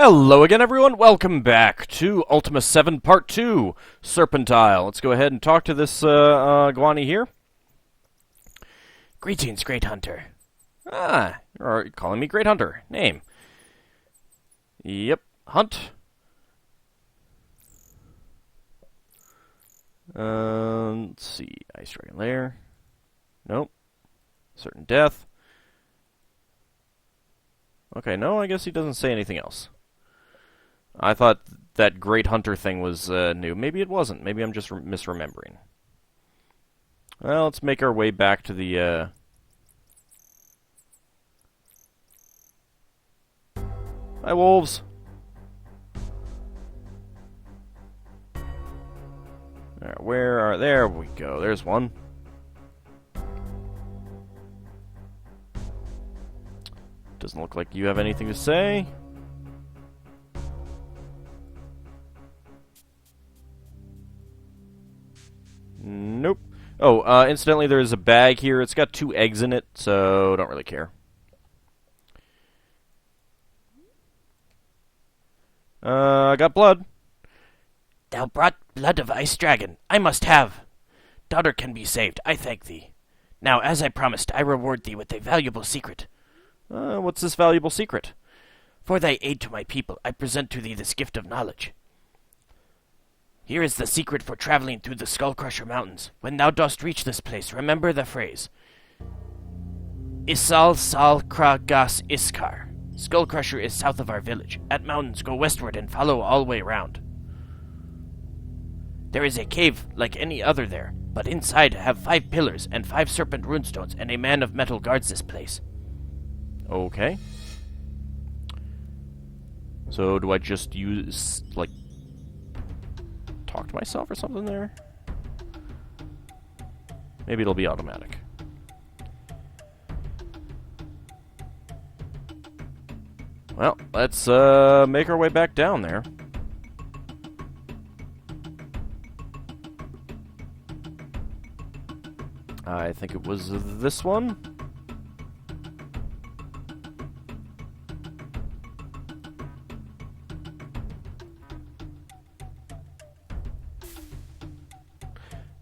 Hello again, everyone. Welcome back to Ultima VII Part 2, Serpentile. Let's go ahead and talk to this Guani here. Greetings, Great Hunter. You're calling me Great Hunter. Name. Yep, Hunt. Let's see. Ice Dragon Lair. Nope. Certain Death. Okay, no, I guess he doesn't say anything else. I thought that Great Hunter thing was new. Maybe it wasn't. Maybe I'm just misremembering. Well, let's make our way back to the... Hi, wolves. Alright, where are... There we go. There's one. Doesn't look like you have anything to say. Nope. Oh, incidentally, there's a bag here. It's got 2 eggs in it, so don't really care. I got blood. Thou brought blood of ice dragon. I must have. Daughter can be saved. I thank thee. Now, as I promised, I reward thee with a valuable secret. What's this valuable secret? For thy aid to my people, I present to thee this gift of knowledge. Here is the secret for traveling through the Skullcrusher mountains. When thou dost reach this place, remember the phrase. Isal Sal Kra Gas Iskar. Skullcrusher is south of our village. At mountains, go westward and follow all the way round. There is a cave like any other there, but inside have 5 pillars and 5 serpent runestones, and a man of metal guards this place. Okay. So do I just use, like, talk to myself or something there? Maybe it'll be automatic. Well, let's make our way back down there. I think it was this one.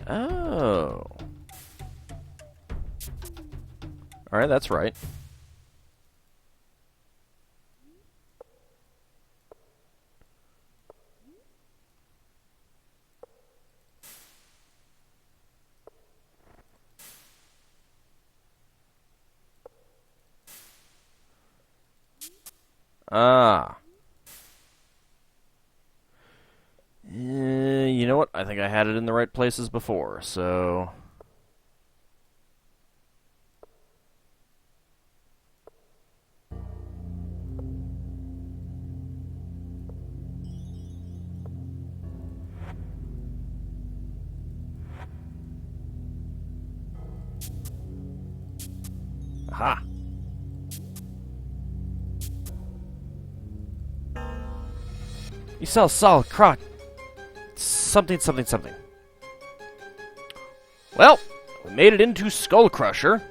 Oh. Alright, that's right. Ah. You know what? I think I had it in the right places before, so... Aha! You sell Sol Croc... Something. Well, we made it into Skullcrusher.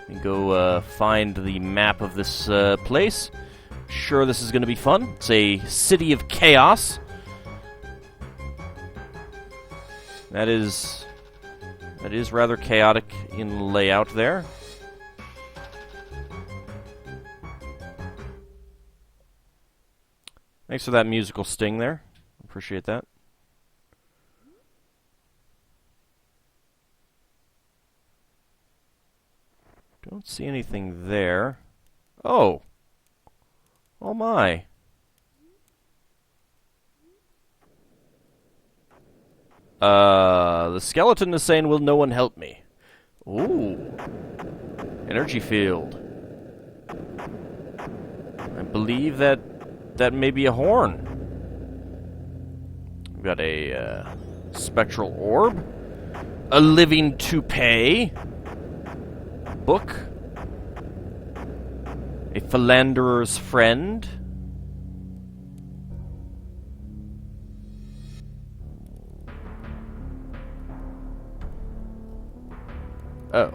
We can go find the map of this place. Sure, this is going to be fun. It's a city of chaos. That is rather chaotic in layout there. Thanks for that musical sting there. Appreciate that. Don't see anything there. Oh! Oh my. The skeleton is saying, will no one help me? Ooh. Energy field. I believe that may be a horn. We've got a spectral orb. A living toupee. Book. A philanderer's friend. Oh.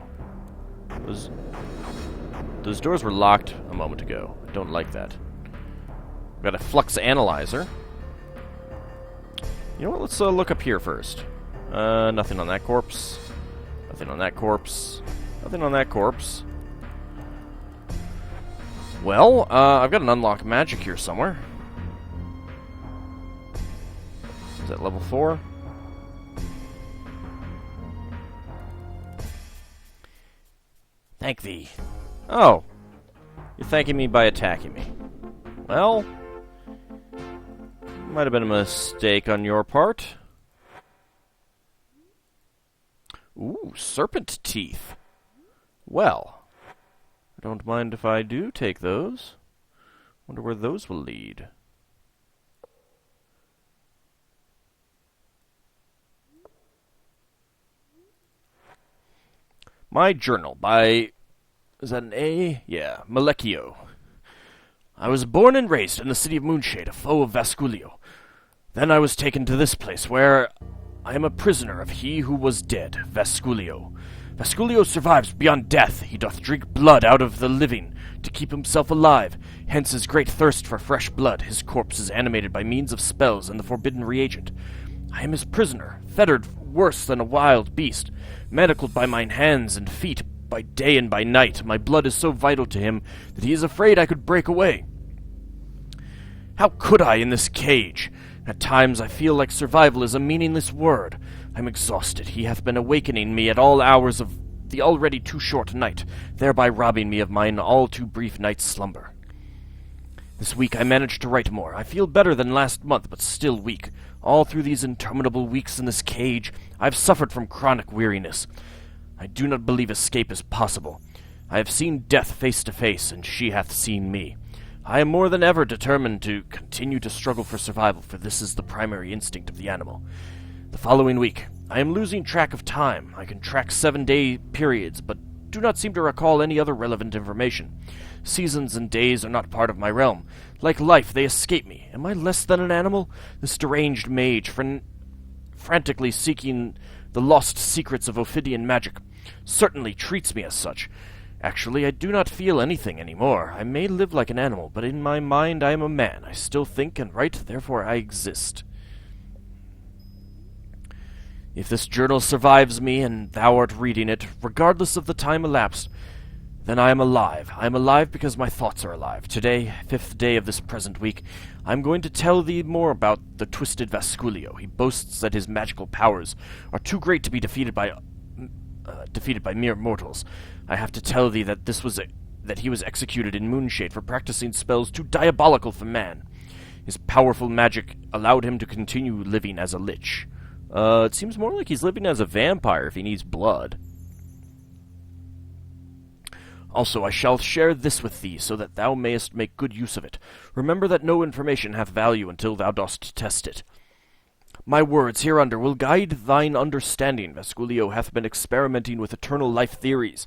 Those doors were locked a moment ago. I don't like that. We've got a flux analyzer. You know what? Let's look up here first. Nothing on that corpse. Nothing on that corpse. Nothing on that corpse. Well, I've got an unlocked magic here somewhere. Is that level 4? Thank thee. Oh. You're thanking me by attacking me. Well, might have been a mistake on your part. Ooh, serpent teeth. Well, I don't mind if I do take those. Wonder where those will lead. My journal by... Is that an A? Yeah, Malekio. I was born and raised in the city of Moonshade, a foe of Vasculio. Then I was taken to this place, where I am a prisoner of he who was dead, Vasculio. Vasculio survives beyond death. He doth drink blood out of the living to keep himself alive, hence his great thirst for fresh blood. His corpse is animated by means of spells and the forbidden reagent. I am his prisoner, fettered worse than a wild beast, manacled by mine hands and feet by day and by night. My blood is so vital to him that he is afraid I could break away. How could I in this cage? At times I feel like survival is a meaningless word. I'm exhausted. He hath been awakening me at all hours of the already too short night, thereby robbing me of mine all too brief night's slumber. This week I managed to write more. I feel better than last month, but still weak. All through these interminable weeks in this cage, I've suffered from chronic weariness. I do not believe escape is possible. I have seen death face to face, and she hath seen me. I am more than ever determined to continue to struggle for survival, for this is the primary instinct of the animal. The following week, I am losing track of time. I can track 7-day periods, but do not seem to recall any other relevant information. Seasons and days are not part of my realm. Like life, they escape me. Am I less than an animal? This deranged mage, frantically seeking the lost secrets of Ophidian magic, certainly treats me as such. Actually, I do not feel anything anymore. I may live like an animal, but in my mind I am a man. I still think and write, therefore I exist. If this journal survives me, and thou art reading it, regardless of the time elapsed, then I am alive. I am alive because my thoughts are alive. Today, 5th day of this present week, I am going to tell thee more about the twisted Vasculio. He boasts that his magical powers are too great to be defeated by mere mortals. I have to tell thee that that he was executed in Moonshade for practicing spells too diabolical for man. His powerful magic allowed him to continue living as a lich. It seems more like he's living as a vampire if he needs blood. Also, I shall share this with thee, so that thou mayest make good use of it. Remember that no information hath value until thou dost test it. My words hereunder will guide thine understanding. Vasculio hath been experimenting with eternal life theories.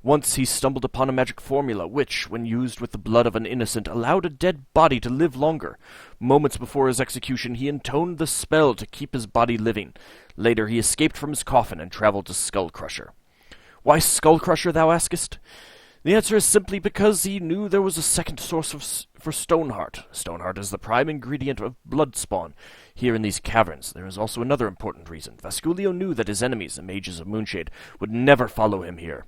Once he stumbled upon a magic formula, which, when used with the blood of an innocent, allowed a dead body to live longer. Moments before his execution, he intoned the spell to keep his body living. Later, he escaped from his coffin and traveled to Skullcrusher. Why Skullcrusher, thou askest? The answer is simply because he knew there was a second source for Stoneheart. Stoneheart is the prime ingredient of blood spawn. Here in these caverns, there is also another important reason. Vasculio knew that his enemies, the mages of Moonshade, would never follow him here.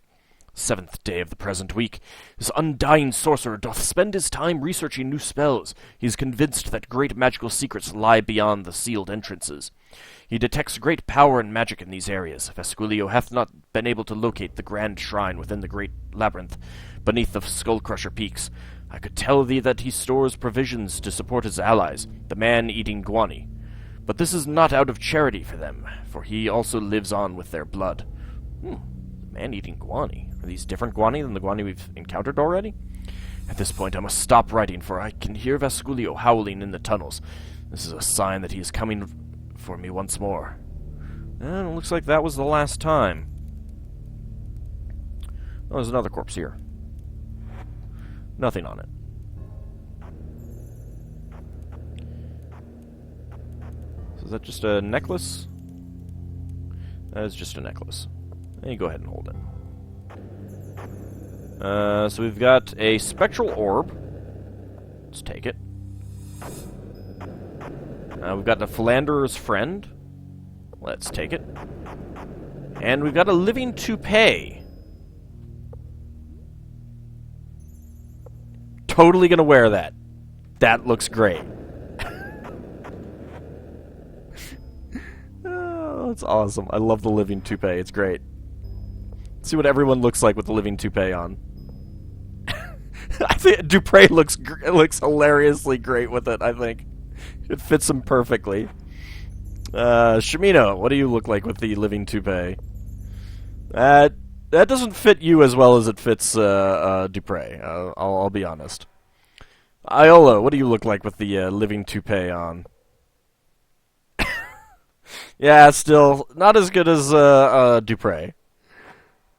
7th day of the present week, this undying sorcerer doth spend his time researching new spells. He is convinced that great magical secrets lie beyond the sealed entrances. He detects great power and magic in these areas. Vasculio hath not been able to locate the grand shrine within the great labyrinth beneath the Skullcrusher peaks. I could tell thee that he stores provisions to support his allies, the man-eating Guani. But this is not out of charity for them, for he also lives on with their blood. Man-eating Guani. Are these different Guani than the Guani we've encountered already? At this point I must stop writing, for I can hear Vasculio howling in the tunnels. This is a sign that he is coming for me once more. And it looks like that was the last time. Oh, there's another corpse here. Nothing on it. So is that just a necklace? That is just a necklace. You go ahead and hold it. So we've got a spectral orb. Let's take it. We've got the Philanderer's Friend. Let's take it. And we've got a Living Toupee. Totally gonna wear that. That looks great. Oh, that's awesome. I love the Living Toupee. It's great. Let's see what everyone looks like with the Living Toupee on. I think Dupre looks hilariously great with it, I think. It fits him perfectly. Shimino, what do you look like with the Living Toupee? That doesn't fit you as well as it fits Dupre. I'll be honest. Iola, what do you look like with the Living Toupee on? Yeah, still not as good as Dupre.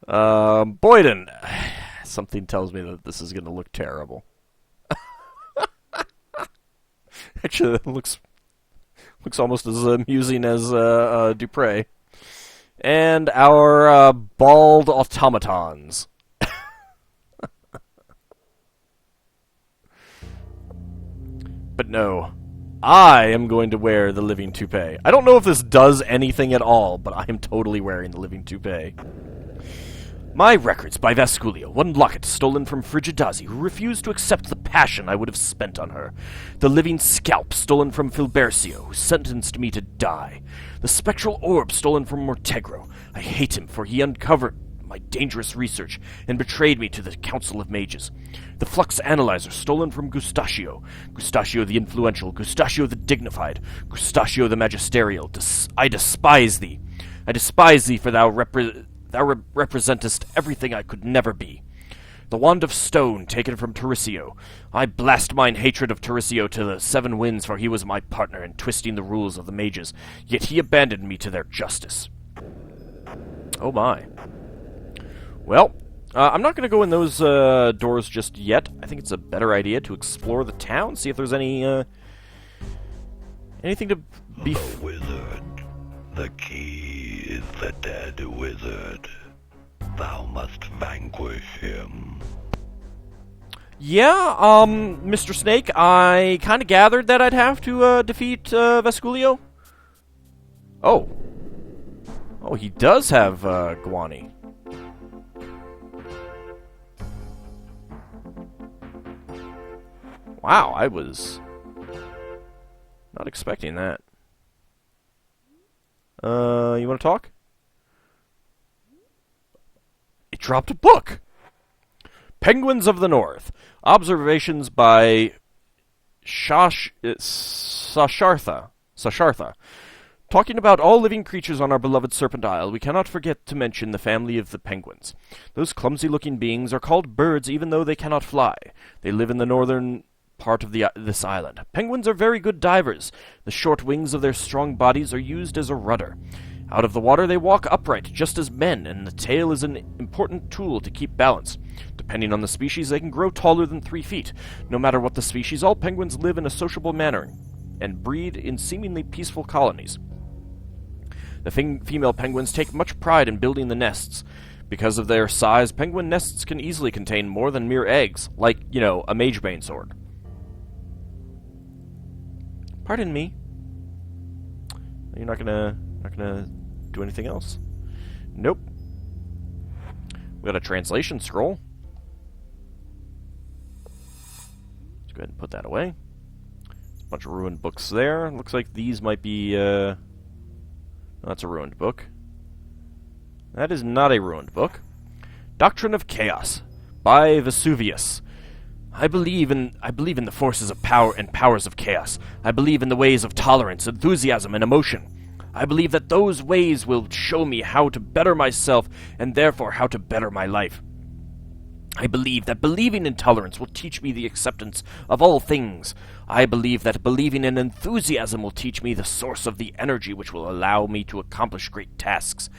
Boyden, something tells me that this is going to look terrible. Actually, it looks almost as amusing as Dupre. And our bald automatons. But no, I am going to wear the Living Toupee. I don't know if this does anything at all, but I am totally wearing the Living Toupee. My records by Vasculio, one locket stolen from Frigidazi, who refused to accept the passion I would have spent on her. The living scalp stolen from Filbercio, who sentenced me to die. The spectral orb stolen from Mortegro. I hate him, for he uncovered my dangerous research and betrayed me to the Council of Mages. The flux analyzer stolen from Gustachio. Gustachio the influential, Gustachio the dignified, Gustachio the magisterial. I despise thee. I despise thee, for thou representest everything I could never be. The wand of stone taken from Tarisio. I blast mine hatred of Tarisio to the seven winds, for he was my partner in twisting the rules of the mages, yet he abandoned me to their justice. Oh my. Well, I'm not going to go in those doors just yet. I think it's a better idea to explore the town, see if there's any anything to be... The wizard. The key is the dead wizard. Thou must vanquish him. Yeah, Mr. Snake, I kind of gathered that I'd have to defeat Vasculio. Oh. Oh, he does have Guani. Wow, I was not expecting that. You want to talk? It dropped a book! Penguins of the North. Observations by Sashartha. Talking about all living creatures on our beloved Serpent Isle, we cannot forget to mention the family of the penguins. Those clumsy-looking beings are called birds even though they cannot fly. They live in the northern part of this island. Penguins are very good divers. The short wings of their strong bodies are used as a rudder. Out of the water they walk upright, just as men, and the tail is an important tool to keep balance. Depending on the species, they can grow taller than 3 feet. No matter what the species, all penguins live in a sociable manner and breed in seemingly peaceful colonies. The female penguins take much pride in building the nests. Because of their size, penguin nests can easily contain more than mere eggs, like, a magebane sword. Pardon me. You're not gonna do anything else? Nope. We got a translation scroll. Let's go ahead and put that away. There's a bunch of ruined books there. Looks like these might be, no, that's a ruined book. That is not a ruined book. Doctrine of Chaos by Vesuvius. I believe in the forces of power and powers of chaos. I believe in the ways of tolerance, enthusiasm, and emotion. I believe that those ways will show me how to better myself and therefore how to better my life. I believe that believing in tolerance will teach me the acceptance of all things. I believe that believing in enthusiasm will teach me the source of the energy which will allow me to accomplish great tasks.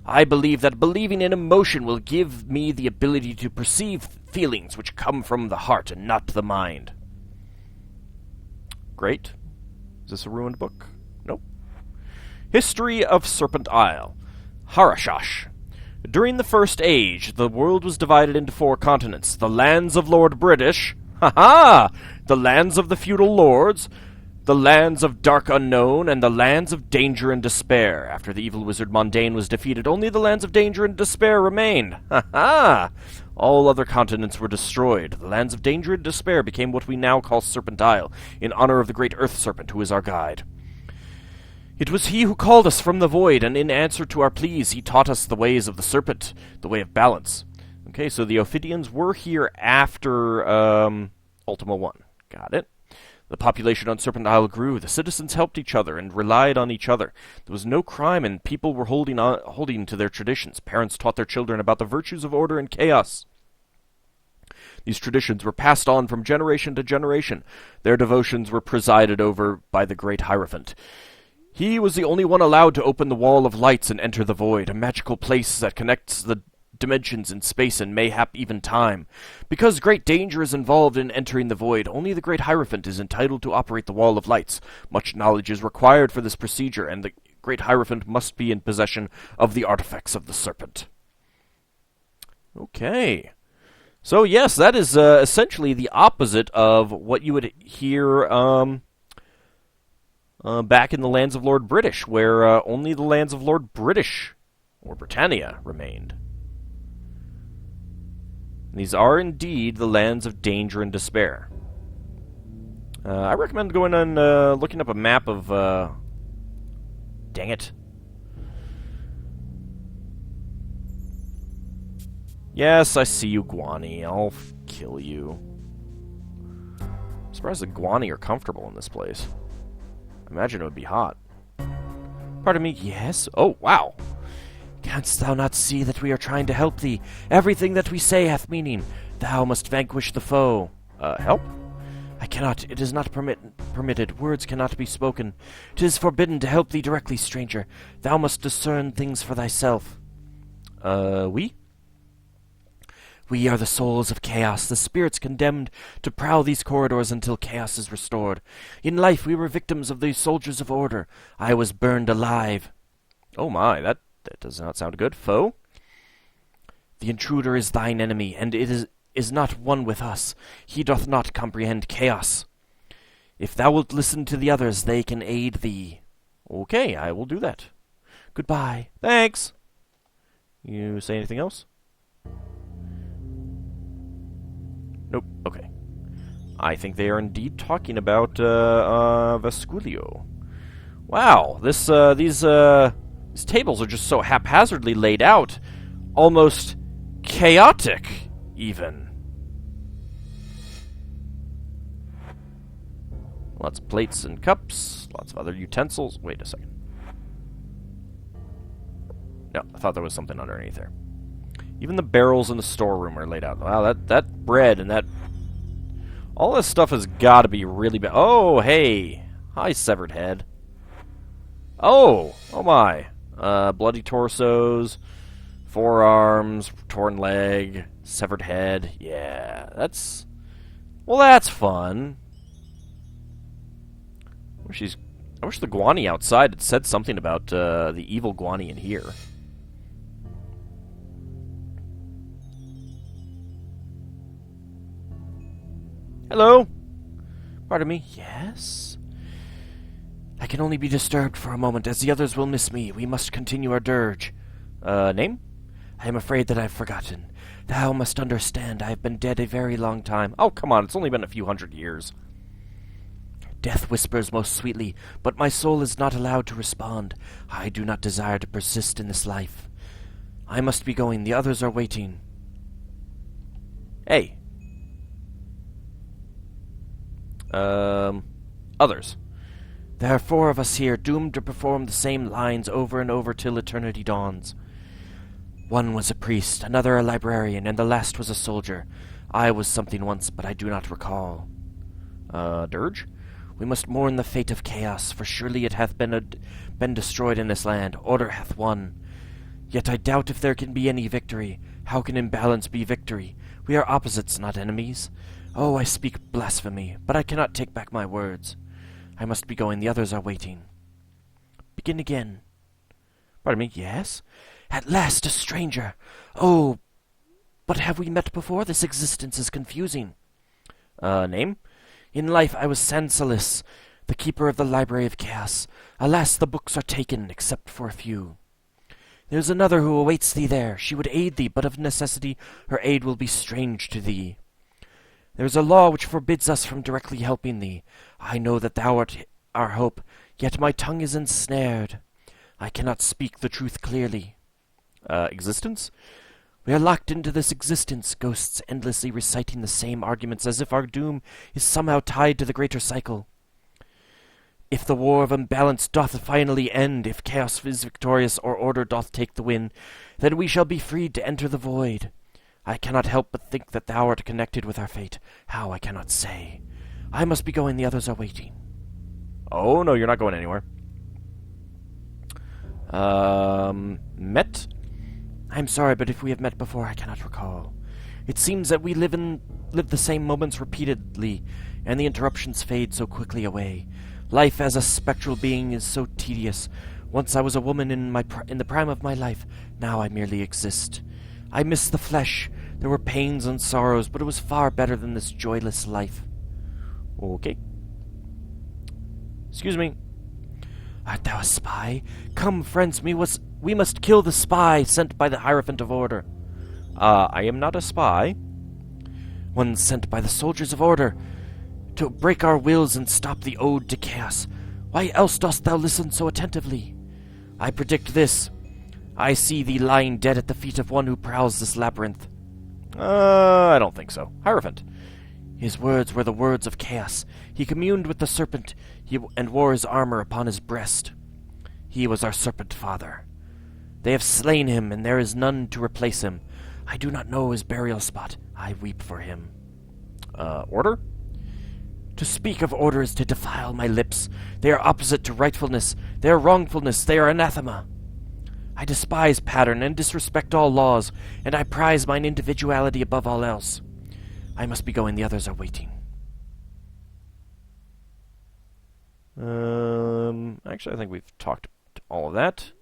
I believe that believing in emotion will give me the ability to perceive feelings which come from the heart and not the mind. Great. Is this a ruined book? Nope. History of Serpent Isle. Harashash. During the First Age, the world was divided into 4 continents. The lands of Lord British, Ha ha! The lands of the feudal lords, the lands of dark unknown, and the lands of danger and despair. After the evil wizard Mondaine was defeated, only the lands of danger and despair remained. Ha ha! All other continents were destroyed. The lands of danger and despair became what we now call Serpent Isle, in honor of the great Earth Serpent, who is our guide. It was he who called us from the void, and in answer to our pleas, he taught us the ways of the Serpent, the way of balance. Okay, so the Ophidians were here after Ultima 1. Got it. The population on Serpent Isle grew. The citizens helped each other and relied on each other. There was no crime, and people were holding to their traditions. Parents taught their children about the virtues of order and chaos. These traditions were passed on from generation to generation. Their devotions were presided over by the great Hierophant. He was the only one allowed to open the Wall of Lights and enter the Void, a magical place that connects the dimensions in space and mayhap even time. Because great danger is involved in entering the Void, only the great Hierophant is entitled to operate the Wall of Lights. Much knowledge is required for this procedure, and the great Hierophant must be in possession of the artifacts of the Serpent. Okay. So yes, that is essentially the opposite of what you would hear back in the lands of Lord British, where only the lands of Lord British, or Britannia, remained. These are indeed the lands of danger and despair. I recommend going and looking up a map of... dang it. Yes, I see you, Guani. I'll kill you. I'm surprised the Guani are comfortable in this place. I imagine it would be hot. Pardon me, yes? Oh, wow. Canst thou not see that we are trying to help thee? Everything that we say hath meaning. Thou must vanquish the foe. Help? I cannot. It is not permitted. Words cannot be spoken. 'Tis forbidden to help thee directly, stranger. Thou must discern things for thyself. We? We are the souls of chaos, the spirits condemned to prowl these corridors until chaos is restored. In life we were victims of the soldiers of order. I was burned alive. Oh my, that does not sound good. Foe? The intruder is thine enemy, and it is not one with us. He doth not comprehend chaos. If thou wilt listen to the others, they can aid thee. Okay, I will do that. Goodbye. Thanks. You say anything else? Nope. Okay. I think they are indeed talking about Vasculio. Wow, these tables are just so haphazardly laid out, almost chaotic, even. Lots of plates and cups, lots of other utensils. Wait a second. No, I thought there was something underneath there. Even the barrels in the storeroom are laid out. Wow, that bread and that... all this stuff has got to be really bad. Oh, hey. Hi, severed head. Oh my. Bloody torsos, forearms, torn leg, severed head. Yeah, that's... well, that's fun. I wish the Guani outside had said something about the evil Guani in here. Hello? Pardon me? Yes? I can only be disturbed for a moment, as the others will miss me. We must continue our dirge. Name? I am afraid that I've forgotten. Thou must understand I have been dead a very long time. Oh, come on, it's only been a few hundred years. Death whispers most sweetly, but my soul is not allowed to respond. I do not desire to persist in this life. I must be going. The others are waiting. Hey. Others. There are 4 of us here, doomed to perform the same lines over and over till eternity dawns. One was a priest, another a librarian, and the last was a soldier. I was something once, but I do not recall. Dirge? We must mourn the fate of chaos, for surely it hath been destroyed in this land. Order hath won. Yet I doubt if there can be any victory. How can imbalance be victory? We are opposites, not enemies. Oh, I speak blasphemy, but I cannot take back my words. I must be going. The others are waiting. Begin again. Pardon me, yes? At last, a stranger. Oh, but have we met before? This existence is confusing. Name? In life I was Sansalis, the keeper of the Library of Chaos. Alas, the books are taken, except for a few. There is another who awaits thee there. She would aid thee, but of necessity her aid will be strange to thee. There is a law which forbids us from directly helping thee. I know that thou art our hope, yet my tongue is ensnared. I cannot speak the truth clearly. Existence? We are locked into this existence, ghosts endlessly reciting the same arguments as if our doom is somehow tied to the greater cycle. If the war of imbalance doth finally end, if chaos is victorious or order doth take the win, then we shall be freed to enter the void. I cannot help but think that thou art connected with our fate. How, I cannot say. I must be going, the others are waiting. Oh, no, you're not going anywhere. Met? I am sorry, but if we have met before, I cannot recall. It seems that we live the same moments repeatedly, and the interruptions fade so quickly away. Life as a spectral being is so tedious. Once I was a woman in the prime of my life. Now I merely exist. I miss the flesh. There were pains and sorrows, but it was far better than this joyless life. Okay. Excuse me. Art thou a spy? Come, friends, we must kill the spy sent by the Hierophant of Order. I am not a spy. One sent by the soldiers of Order to break our wills and stop the ode to chaos. Why else dost thou listen so attentively? I predict this. I see thee lying dead at the feet of one who prowls this labyrinth. I don't think so. Hierophant. His words were the words of chaos. He communed with the serpent and wore his armor upon his breast. He was our serpent father. They have slain him, and there is none to replace him. I do not know his burial spot. I weep for him. Order? To speak of order is to defile my lips. They are opposite to rightfulness. They are wrongfulness. They are anathema. I despise pattern and disrespect all laws, and I prize mine individuality above all else. I must be going. The others are waiting. Actually, I think we've talked all of that.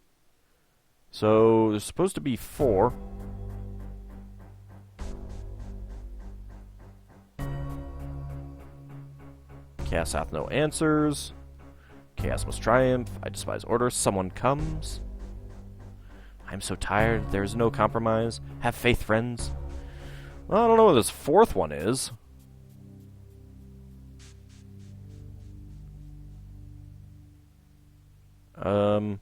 So, there's supposed to be 4. Chaos hath no answers. Chaos must triumph. I despise order. Someone comes. I'm so tired. There is no compromise. Have faith, friends. Well, I don't know what this 4th one is. Huh.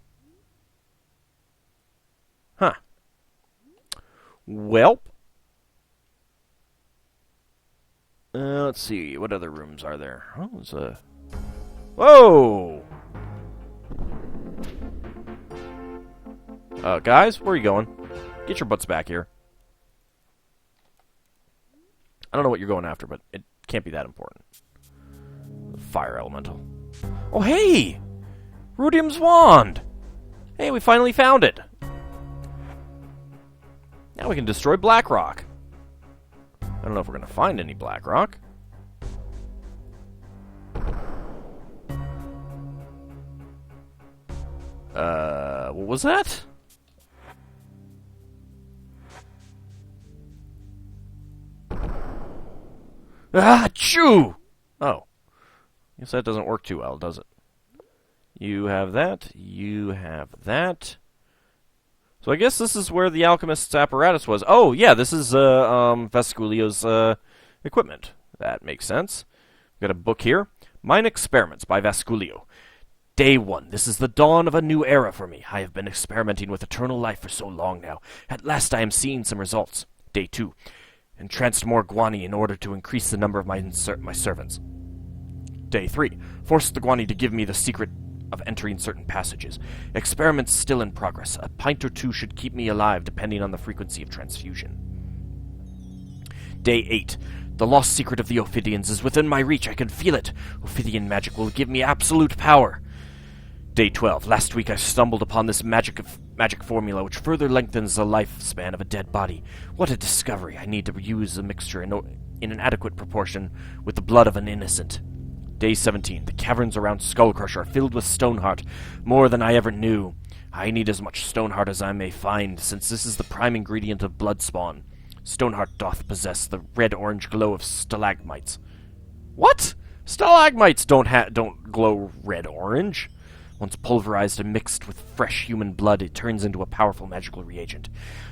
Welp. Let's see. What other rooms are there? Oh, there's a... Whoa! Guys, where are you going? Get your butts back here. I don't know what you're going after, but it can't be that important. Fire elemental. Oh, hey! Rudium's wand! Hey, we finally found it! Now we can destroy Blackrock. I don't know if we're going to find any Blackrock. What was that? Ah, chew! Oh. Guess that doesn't work too well, does it? You have that. You have that. So I guess this is where the alchemist's apparatus was. Oh, yeah, this is Vasculio's equipment. That makes sense. We've got a book here. Mine Experiments by Vasculio. Day 1. This is the dawn of a new era for me. I have been experimenting with eternal life for so long now. At last I am seeing some results. Day 2. Entranced more Guani in order to increase the number of my servants. Day 3. Forced the Guani to give me the secret of entering certain passages. Experiments still in progress. A pint or 2 should keep me alive depending on the frequency of transfusion. Day 8. The lost secret of the Ophidians is within my reach. I can feel it. Ophidian magic will give me absolute power. Day 12. Last week I stumbled upon this magic formula which further lengthens the lifespan of a dead body. What a discovery. I need to use a mixture in an adequate proportion with the blood of an innocent. Day 17. The caverns around Skullcrusher are filled with stoneheart, more than I ever knew. I need as much stoneheart as I may find, since this is the prime ingredient of blood spawn. Stoneheart doth possess the red-orange glow of stalagmites. What? Stalagmites don't glow red-orange. Once pulverized and mixed with fresh human blood, it turns into a powerful magical reagent.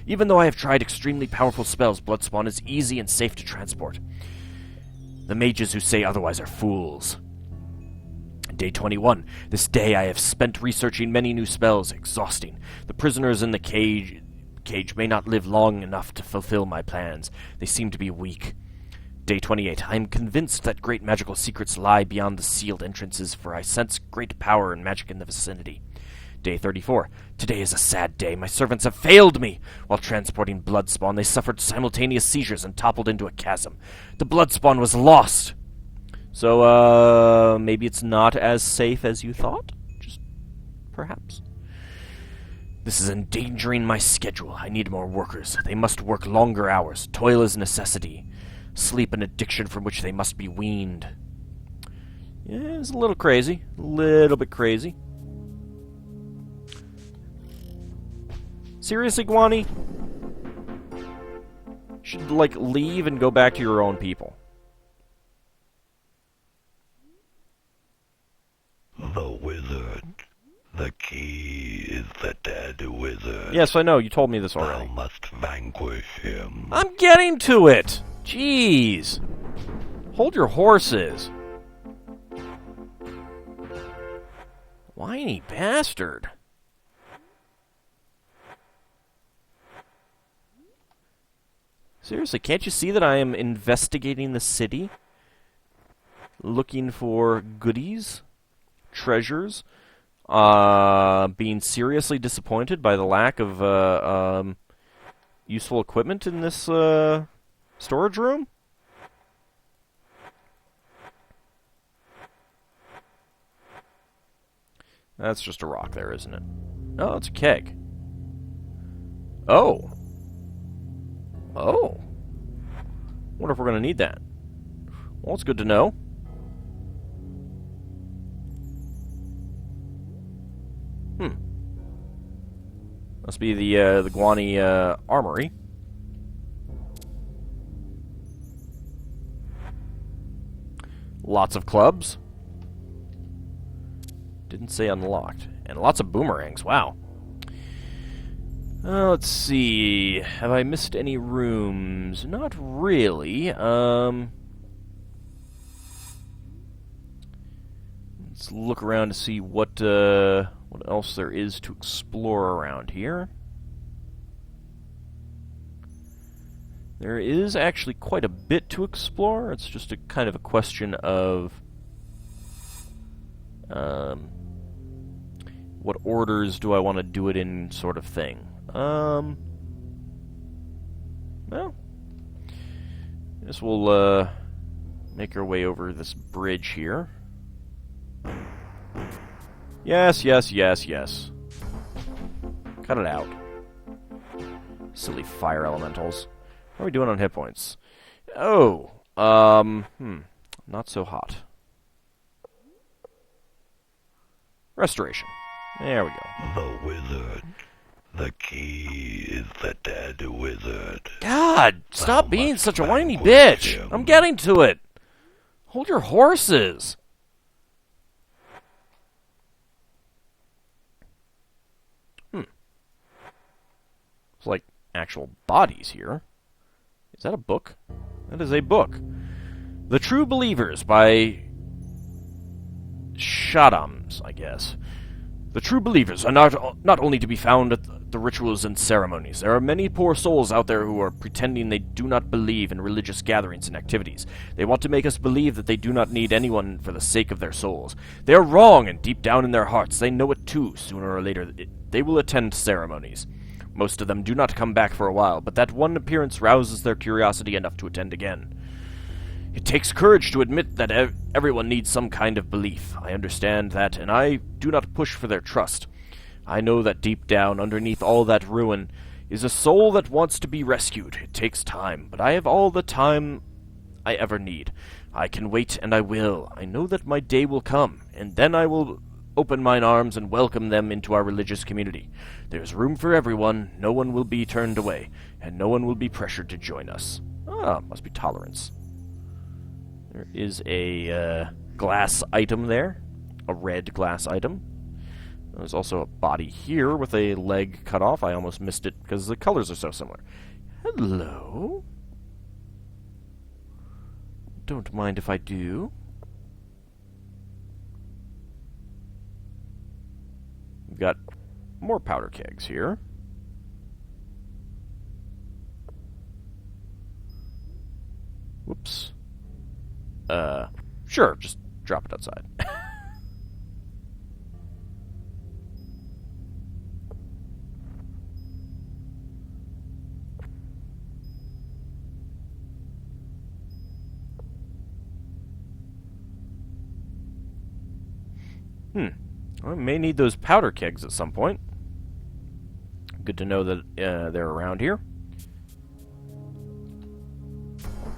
Even though I have tried extremely powerful spells, Bloodspawn is easy and safe to transport. The mages who say otherwise are fools. Day 21. This day I have spent researching many new spells, exhausting. The prisoners in the cage may not live long enough to fulfill my plans. They seem to be weak. Day 28. I am convinced that great magical secrets lie beyond the sealed entrances, for I sense great power and magic in the vicinity. Day 34. Today is a sad day. My servants have failed me. While transporting Bloodspawn, they suffered simultaneous seizures and toppled into a chasm. The Bloodspawn was lost. So, maybe it's not as safe as you thought? Just perhaps. This is endangering my schedule. I need more workers. They must work longer hours. Toil is necessity. Sleep an addiction from which they must be weaned. Yeah, it's a little crazy. A little bit crazy. Seriously, Guani? You should, like, leave and go back to your own people. The wizard. The key is the dead wizard. Yes, I know. You told me this already. Thou must vanquish him. I'm getting to it! Jeez. Hold your horses. Whiny bastard. Seriously, can't you see that I am investigating the city? Looking for goodies? Treasures? Being seriously disappointed by the lack of useful equipment in this storage room? That's just a rock there, isn't it? Oh, it's a keg. Oh. Oh. Wonder if we're going to need that. Well, it's good to know. Must be the Guani armory. Lots of clubs. Didn't say unlocked. And lots of boomerangs. Wow. Let's see. Have I missed any rooms? Not really. Let's look around to see what else there is to explore around here. There is actually quite a bit to explore. It's just a kind of a question of what orders do I want to do it in, sort of thing. Well, I guess we'll make our way over this bridge here. Yes, yes, yes, yes. Cut it out. Silly fire elementals. How are we doing on hit points? Oh, not so hot. Restoration. There we go. The wizard. The key is the dead wizard. God, stop being such a whiny bitch. I'm getting to it. Hold your horses. It's like actual bodies here. Is that a book? That is a book. The True Believers by Shadams, I guess. The true believers are not only to be found at the rituals and ceremonies. There are many poor souls out there who are pretending they do not believe in religious gatherings and activities. They want to make us believe that they do not need anyone for the sake of their souls. They are wrong, and deep down in their hearts they know it too. Sooner or later they will attend ceremonies. Most of them do not come back for a while, but that one appearance rouses their curiosity enough to attend again. It takes courage to admit that everyone needs some kind of belief. I understand that, and I do not push for their trust. I know that deep down, underneath all that ruin, is a soul that wants to be rescued. It takes time, but I have all the time I ever need. I can wait, and I will. I know that my day will come, and then I will open mine arms and welcome them into our religious community. There's room for everyone, no one will be turned away, and no one will be pressured to join us. Ah, must be tolerance. There is a glass item there. A red glass item. There's also a body here with a leg cut off. I almost missed it because the colors are so similar. Hello? Don't mind if I do. We've got more powder kegs here. Whoops. Sure, just drop it outside. I may need those powder kegs at some point. Good to know that they're around here.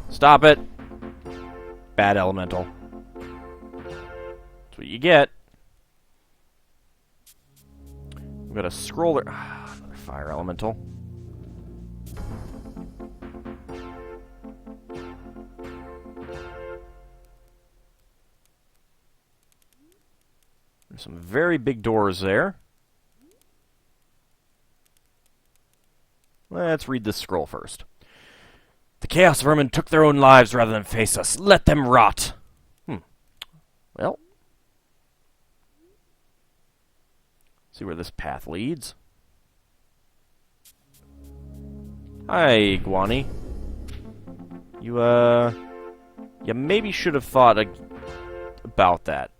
Stop it! Bad elemental. That's what you get. We've got a scroller. Another fire elemental. There's some very big doors there. Let's read this scroll first. The Chaos Vermin took their own lives rather than face us. Let them rot. Well. See where this path leads. Hi, Guani. You maybe should have thought about that.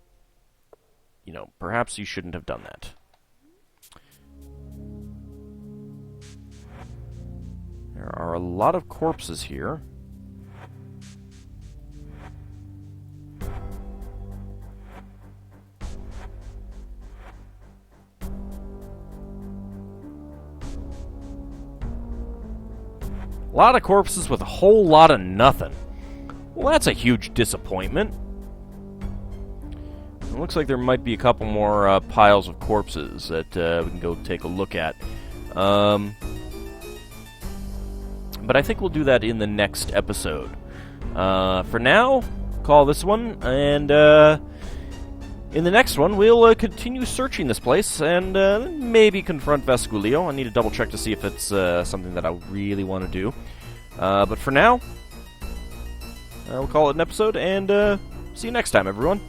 You know, perhaps you shouldn't have done that. There are a lot of corpses here. A lot of corpses with a whole lot of nothing. Well, that's a huge disappointment. It looks like there might be a couple more piles of corpses that we can go take a look at. But I think we'll do that in the next episode. For now, call this one, and in the next one, we'll continue searching this place, and maybe confront Vasculio. I need to double check to see if it's something that I really want to do. But for now, we'll call it an episode, and see you next time, everyone.